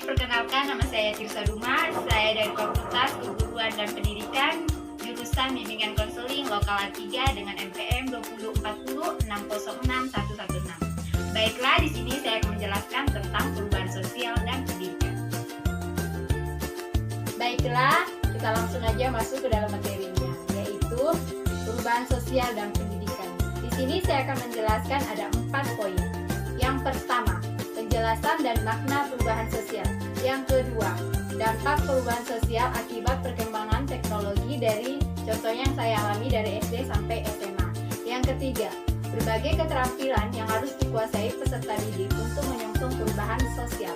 Perkenalkan, nama saya Tirsa Duma. Saya dari Fakultas Keguruan dan Pendidikan, jurusan Bimbingan Konseling Lokal A3 dengan NPM 20406061116. Baiklah, di sini saya akan menjelaskan tentang perubahan sosial dan pendidikan. Baiklah, kita langsung aja masuk ke dalam materinya, yaitu perubahan sosial dan pendidikan. Di sini saya akan menjelaskan ada 4 poin. Yang pertama, penjelasan dan makna perubahan sosial. Yang kedua, dampak perubahan sosial akibat perkembangan teknologi dari contohnya yang saya alami dari SD sampai SMA. Yang ketiga, berbagai keterampilan yang harus dikuasai peserta didik untuk menyongsong perubahan sosial.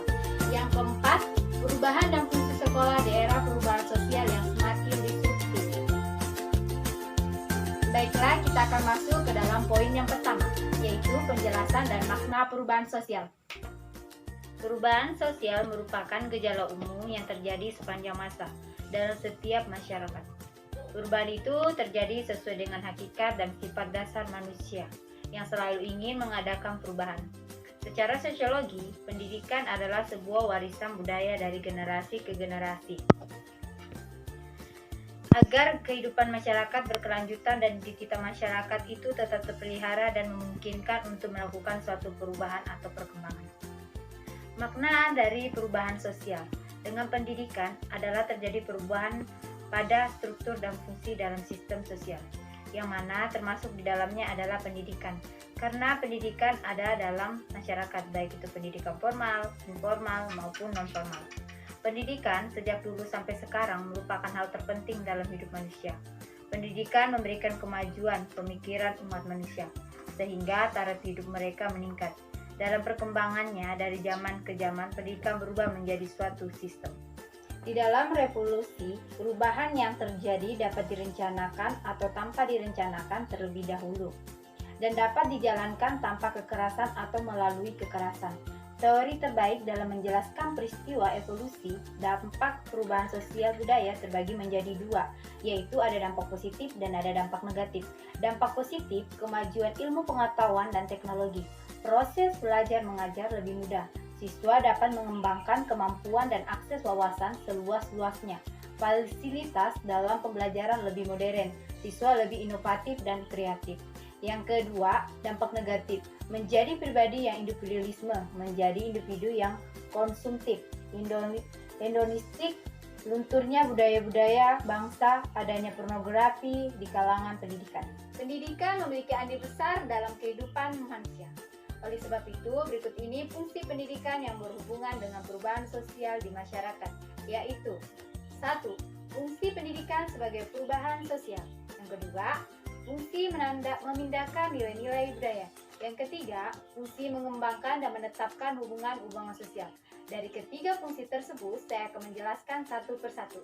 Yang keempat, perubahan dan fungsi sekolah di era perubahan sosial yang semakin disruptif. Baiklah, kita akan masuk ke dalam poin yang pertama, yaitu penjelasan dan makna perubahan sosial. Perubahan sosial merupakan gejala umum yang terjadi sepanjang masa dalam setiap masyarakat. Perubahan itu terjadi sesuai dengan hakikat dan sifat dasar manusia yang selalu ingin mengadakan perubahan. Secara sosiologi, pendidikan adalah sebuah warisan budaya dari generasi ke generasi. Agar kehidupan masyarakat berkelanjutan dan identitas masyarakat itu tetap terpelihara dan memungkinkan untuk melakukan suatu perubahan atau perkembangan. Makna dari perubahan sosial dengan pendidikan adalah terjadi perubahan pada struktur dan fungsi dalam sistem sosial, yang mana termasuk di dalamnya adalah pendidikan. Karena pendidikan ada dalam masyarakat, baik itu pendidikan formal, informal, maupun non-formal. Pendidikan sejak dulu sampai sekarang merupakan hal terpenting dalam hidup manusia. Pendidikan memberikan kemajuan pemikiran umat manusia, sehingga taraf hidup mereka meningkat. Dalam perkembangannya dari zaman ke zaman, pendidikan berubah menjadi suatu sistem. Di dalam revolusi, perubahan yang terjadi dapat direncanakan atau tanpa direncanakan terlebih dahulu, dan dapat dijalankan tanpa kekerasan atau melalui kekerasan. Teori terbaik dalam menjelaskan peristiwa evolusi dampak perubahan sosial budaya terbagi menjadi 2, yaitu ada dampak positif dan ada dampak negatif. Dampak positif, kemajuan ilmu pengetahuan dan teknologi. Proses belajar mengajar lebih mudah. Siswa dapat mengembangkan kemampuan dan akses wawasan seluas-luasnya. Fasilitas dalam pembelajaran lebih modern. Siswa lebih inovatif dan kreatif. Yang kedua, dampak negatif. Menjadi pribadi yang individualisme, menjadi individu yang konsumtif, hedonistik, lunturnya budaya-budaya bangsa, adanya pornografi di kalangan pendidikan. Pendidikan memiliki andil besar dalam kehidupan manusia. Oleh sebab itu, berikut ini fungsi pendidikan yang berhubungan dengan perubahan sosial di masyarakat, yaitu 1. Fungsi pendidikan sebagai perubahan sosial. Yang kedua, fungsi memindahkan nilai-nilai budaya. Yang ketiga, fungsi mengembangkan dan menetapkan hubungan sosial. Dari ketiga fungsi tersebut, saya akan menjelaskan satu persatu.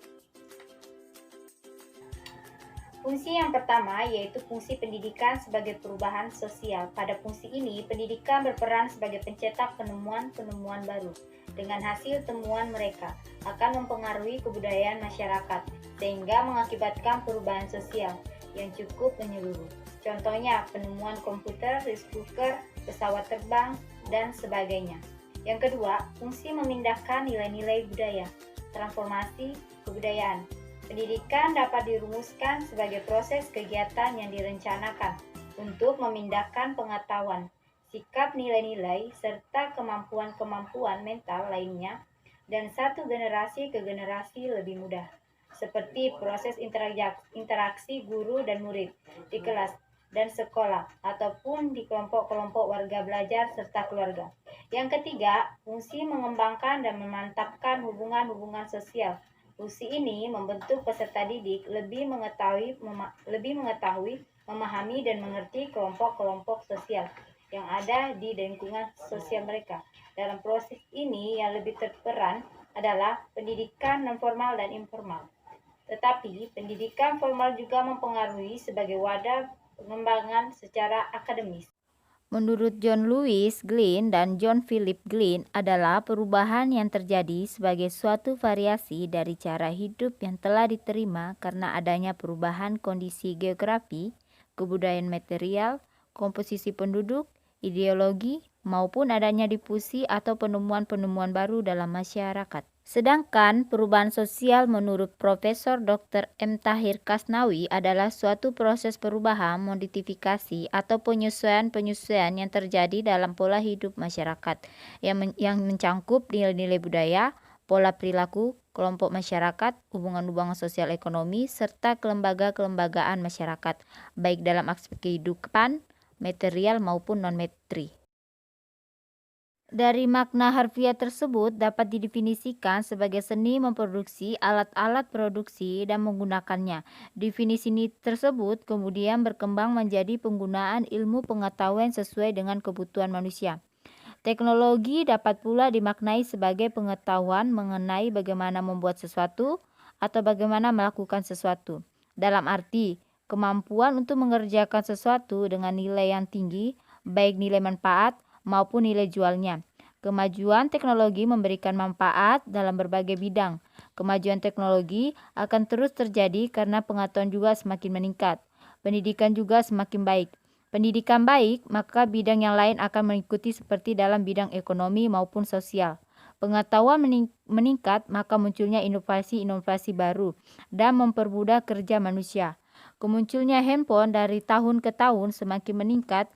Fungsi yang pertama yaitu fungsi pendidikan sebagai perubahan sosial. Pada fungsi ini, pendidikan berperan sebagai pencetak penemuan-penemuan baru. Dengan hasil temuan mereka akan mempengaruhi kebudayaan masyarakat, sehingga mengakibatkan perubahan sosial yang cukup menyeluruh. Contohnya, penemuan komputer, rice cooker, pesawat terbang, dan sebagainya. Yang kedua, fungsi memindahkan nilai-nilai budaya, transformasi kebudayaan. Pendidikan dapat dirumuskan sebagai proses kegiatan yang direncanakan untuk memindahkan pengetahuan, sikap nilai-nilai, serta kemampuan-kemampuan mental lainnya dan satu generasi ke generasi lebih mudah. Seperti proses interaksi guru dan murid di kelas dan sekolah, ataupun di kelompok-kelompok warga belajar serta keluarga. Yang ketiga, fungsi mengembangkan dan memantapkan hubungan-hubungan sosial. Fungsi ini membentuk peserta didik lebih mengetahui, memahami dan mengerti kelompok-kelompok sosial yang ada di lingkungan sosial mereka. Dalam proses ini yang lebih terperan adalah pendidikan non-formal dan informal. Tetapi pendidikan formal juga mempengaruhi sebagai wadah pengembangan secara akademis. Menurut John Lewis Glynn dan John Philip Glynn adalah perubahan yang terjadi sebagai suatu variasi dari cara hidup yang telah diterima karena adanya perubahan kondisi geografi, kebudayaan material, komposisi penduduk, ideologi, maupun adanya difusi atau penemuan-penemuan baru dalam masyarakat. Sedangkan perubahan sosial menurut Profesor Dr. M. Tahir Kasnawi adalah suatu proses perubahan, modifikasi, atau penyesuaian-penyesuaian yang terjadi dalam pola hidup masyarakat yang mencangkup nilai-nilai budaya, pola perilaku, kelompok masyarakat, hubungan-hubungan sosial ekonomi, serta kelembagaan masyarakat, baik dalam aspek kehidupan, material maupun non-materi. Dari makna harfiah tersebut dapat didefinisikan sebagai seni memproduksi alat-alat produksi dan menggunakannya. Definisi ini tersebut kemudian berkembang menjadi penggunaan ilmu pengetahuan sesuai dengan kebutuhan manusia. Teknologi dapat pula dimaknai sebagai pengetahuan mengenai bagaimana membuat sesuatu atau bagaimana melakukan sesuatu. Dalam arti, kemampuan untuk mengerjakan sesuatu dengan nilai yang tinggi, baik nilai manfaat maupun nilai jualnya. Kemajuan teknologi memberikan manfaat dalam berbagai bidang. Kemajuan teknologi akan terus terjadi karena pengetahuan juga semakin meningkat. Pendidikan juga semakin baik. Pendidikan baik, maka bidang yang lain akan mengikuti seperti dalam bidang ekonomi maupun sosial. Pengetahuan meningkat, maka munculnya inovasi-inovasi baru dan mempermudah kerja manusia. Kemunculnya handphone dari tahun ke tahun semakin meningkat,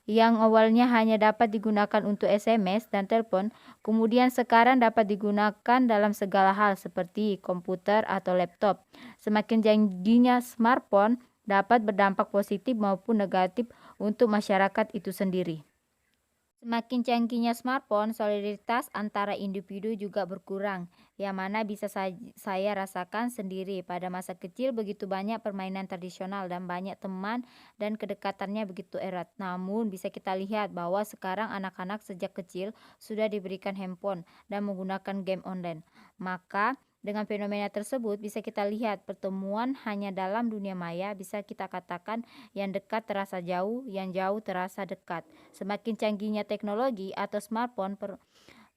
yang awalnya hanya dapat digunakan untuk SMS dan telepon, kemudian sekarang dapat digunakan dalam segala hal seperti komputer atau laptop. Semakin canggihnya smartphone dapat berdampak positif maupun negatif untuk masyarakat itu sendiri. Semakin canggihnya smartphone, solidaritas antara individu juga berkurang, yang mana bisa saya rasakan sendiri. Pada masa kecil begitu banyak permainan tradisional dan banyak teman dan kedekatannya begitu erat. Namun bisa kita lihat bahwa sekarang anak-anak sejak kecil sudah diberikan handphone dan menggunakan game online. Maka dengan fenomena tersebut bisa kita lihat pertemuan hanya dalam dunia maya, bisa kita katakan yang dekat terasa jauh, yang jauh terasa dekat. Semakin canggihnya teknologi atau smartphone,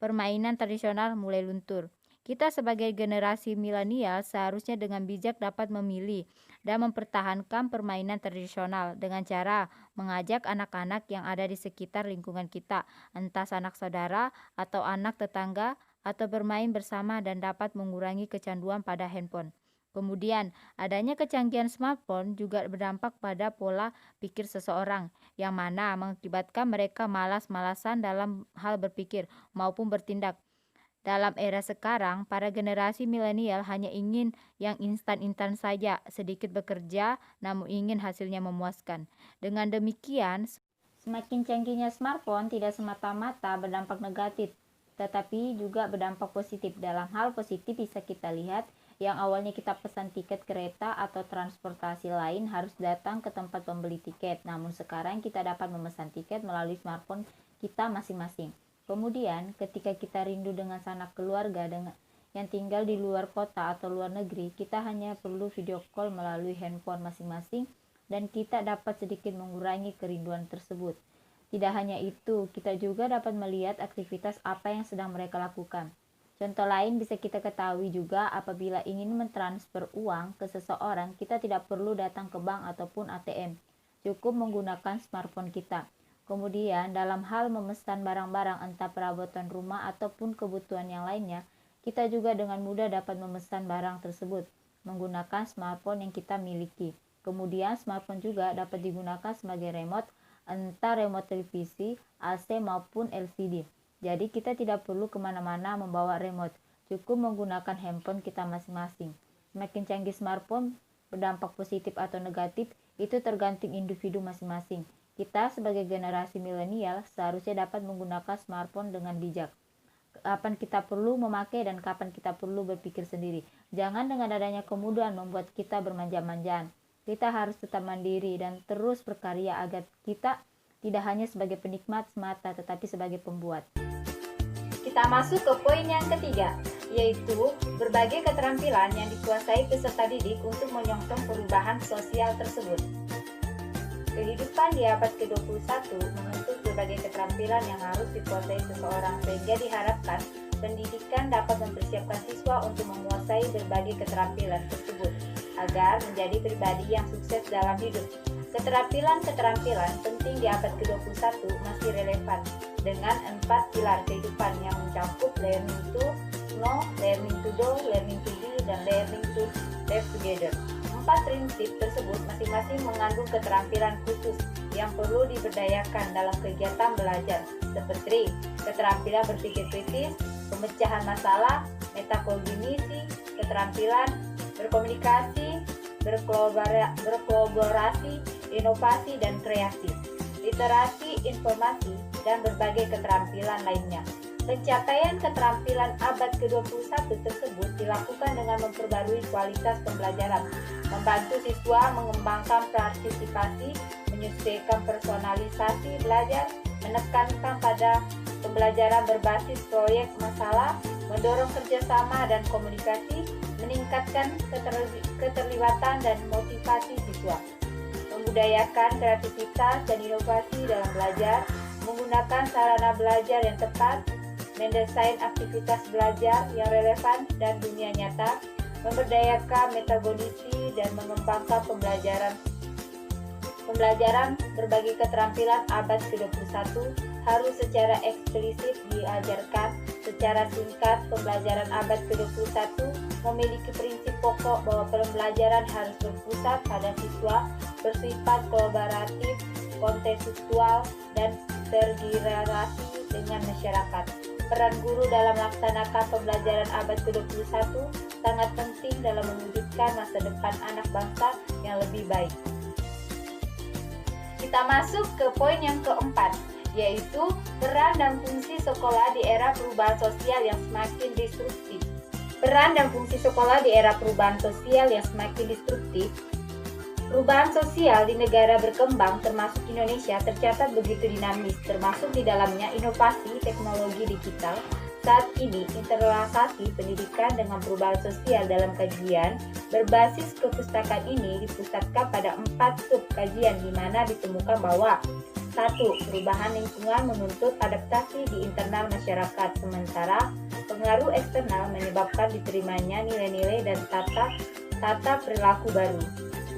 permainan tradisional mulai luntur. Kita sebagai generasi milenial seharusnya dengan bijak dapat memilih dan mempertahankan permainan tradisional dengan cara mengajak anak-anak yang ada di sekitar lingkungan kita, entah anak saudara atau anak tetangga, atau bermain bersama dan dapat mengurangi kecanduan pada handphone. Kemudian, adanya kecanggihan smartphone juga berdampak pada pola pikir seseorang, yang mana mengakibatkan mereka malas-malasan dalam hal berpikir maupun bertindak. Dalam era sekarang, para generasi milenial hanya ingin yang instan-instan saja, sedikit bekerja namun ingin hasilnya memuaskan. Dengan demikian, semakin canggihnya smartphone tidak semata-mata berdampak negatif, tetapi juga berdampak positif. Dalam hal positif bisa kita lihat yang awalnya kita pesan tiket kereta atau transportasi lain harus datang ke tempat pembeli tiket, namun sekarang kita dapat memesan tiket melalui smartphone kita masing-masing. Kemudian ketika kita rindu dengan sanak keluarga yang tinggal di luar kota atau luar negeri, kita hanya perlu video call melalui handphone masing-masing dan kita dapat sedikit mengurangi kerinduan tersebut. Tidak hanya itu, kita juga dapat melihat aktivitas apa yang sedang mereka lakukan. Contoh lain bisa kita ketahui juga apabila ingin mentransfer uang ke seseorang, kita tidak perlu datang ke bank ataupun ATM. Cukup menggunakan smartphone kita. Kemudian dalam hal memesan barang-barang entah perabotan rumah ataupun kebutuhan yang lainnya, kita juga dengan mudah dapat memesan barang tersebut menggunakan smartphone yang kita miliki. Kemudian smartphone juga dapat digunakan sebagai remote, entah remote televisi, AC maupun LCD. Jadi kita tidak perlu kemana-mana membawa remote, cukup menggunakan handphone kita masing-masing. Semakin canggih smartphone berdampak positif atau negatif itu tergantung individu masing-masing. Kita sebagai generasi milenial seharusnya dapat menggunakan smartphone dengan bijak. Kapan kita perlu memakai dan kapan kita perlu berpikir sendiri. Jangan dengan adanya kemudahan membuat kita bermanja-manjaan. Kita harus tetap mandiri dan terus berkarya agar kita tidak hanya sebagai penikmat semata tetapi sebagai pembuat. Kita masuk ke poin yang ketiga, yaitu berbagai keterampilan yang dikuasai peserta didik untuk menyongsong perubahan sosial tersebut. Kehidupan di abad ke-21 menuntut berbagai keterampilan yang harus dikuasai seseorang, sehingga diharapkan pendidikan dapat mempersiapkan siswa untuk menguasai berbagai keterampilan tersebut agar menjadi pribadi yang sukses dalam hidup. Keterampilan-keterampilan penting di abad ke-21 masih relevan dengan 4 pilar kehidupan yang mencakup learning to know, learning to do, learning to be, dan learning to live together. 4 prinsip tersebut masing-masing mengandung keterampilan khusus yang perlu diberdayakan dalam kegiatan belajar, seperti keterampilan berpikir kritis, pemecahan masalah, metakognisi, keterampilan berkomunikasi, berkolaborasi, inovasi, dan kreasi, literasi informasi, dan berbagai keterampilan lainnya. Pencapaian keterampilan abad ke-21 tersebut dilakukan dengan memperbarui kualitas pembelajaran, membantu siswa mengembangkan partisipasi, menyesuaikan personalisasi belajar, menekankan pada pembelajaran berbasis proyek masalah, mendorong kerjasama dan komunikasi, meningkatkan keterlibatan dan motivasi siswa, membudayakan kreativitas dan inovasi dalam belajar, menggunakan sarana belajar yang tepat, mendesain aktivitas belajar yang relevan dan dunia nyata, memberdayakan metakognisi dan mengembangkan pembelajaran berbagai keterampilan abad ke-21 harus secara eksplisit diajarkan secara singkat. Pembelajaran abad ke-21 memiliki prinsip pokok bahwa pembelajaran harus berpusat pada siswa, bersifat kolaboratif, kontekstual, dan tergerasi dengan masyarakat. Peran guru dalam melaksanakan pembelajaran abad ke-21 sangat penting dalam mewujudkan masa depan anak bangsa yang lebih baik. Kita masuk ke poin yang keempat, yaitu peran dan fungsi sekolah di era perubahan sosial yang semakin disruptif. Peran dan fungsi sekolah di era perubahan sosial yang semakin disruptif. Perubahan sosial di negara berkembang termasuk Indonesia tercatat begitu dinamis, termasuk di dalamnya inovasi teknologi digital. Saat ini, interrelasi pendidikan dengan perubahan sosial dalam kajian berbasis kepustakaan ini dipusatkan pada 4 sub kajian, di mana ditemukan bahwa 1. Perubahan lingkungan menuntut adaptasi di internal masyarakat, sementara pengaruh eksternal menyebabkan diterimanya nilai-nilai dan tata perilaku baru.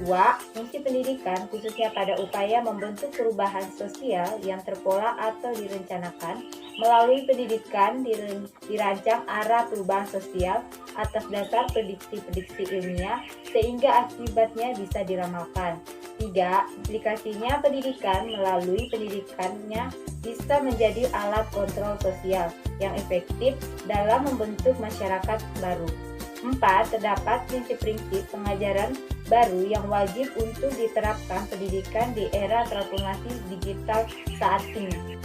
2. Fungsi pendidikan khususnya pada upaya membentuk perubahan sosial yang terpola atau direncanakan. Melalui pendidikan dirancang arah perubahan sosial atas dasar prediksi-prediksi ilmiah sehingga akibatnya bisa diramalkan. 3. Implikasinya pendidikan melalui pendidikannya bisa menjadi alat kontrol sosial yang efektif dalam membentuk masyarakat baru. 4. Terdapat prinsip-prinsip pengajaran baru yang wajib untuk diterapkan pendidikan di era transformasi digital saat ini.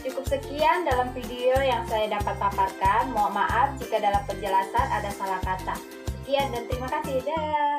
Cukup sekian dalam video yang saya dapat paparkan. Mohon maaf jika dalam penjelasan ada salah kata. Sekian dan terima kasih. Dadah.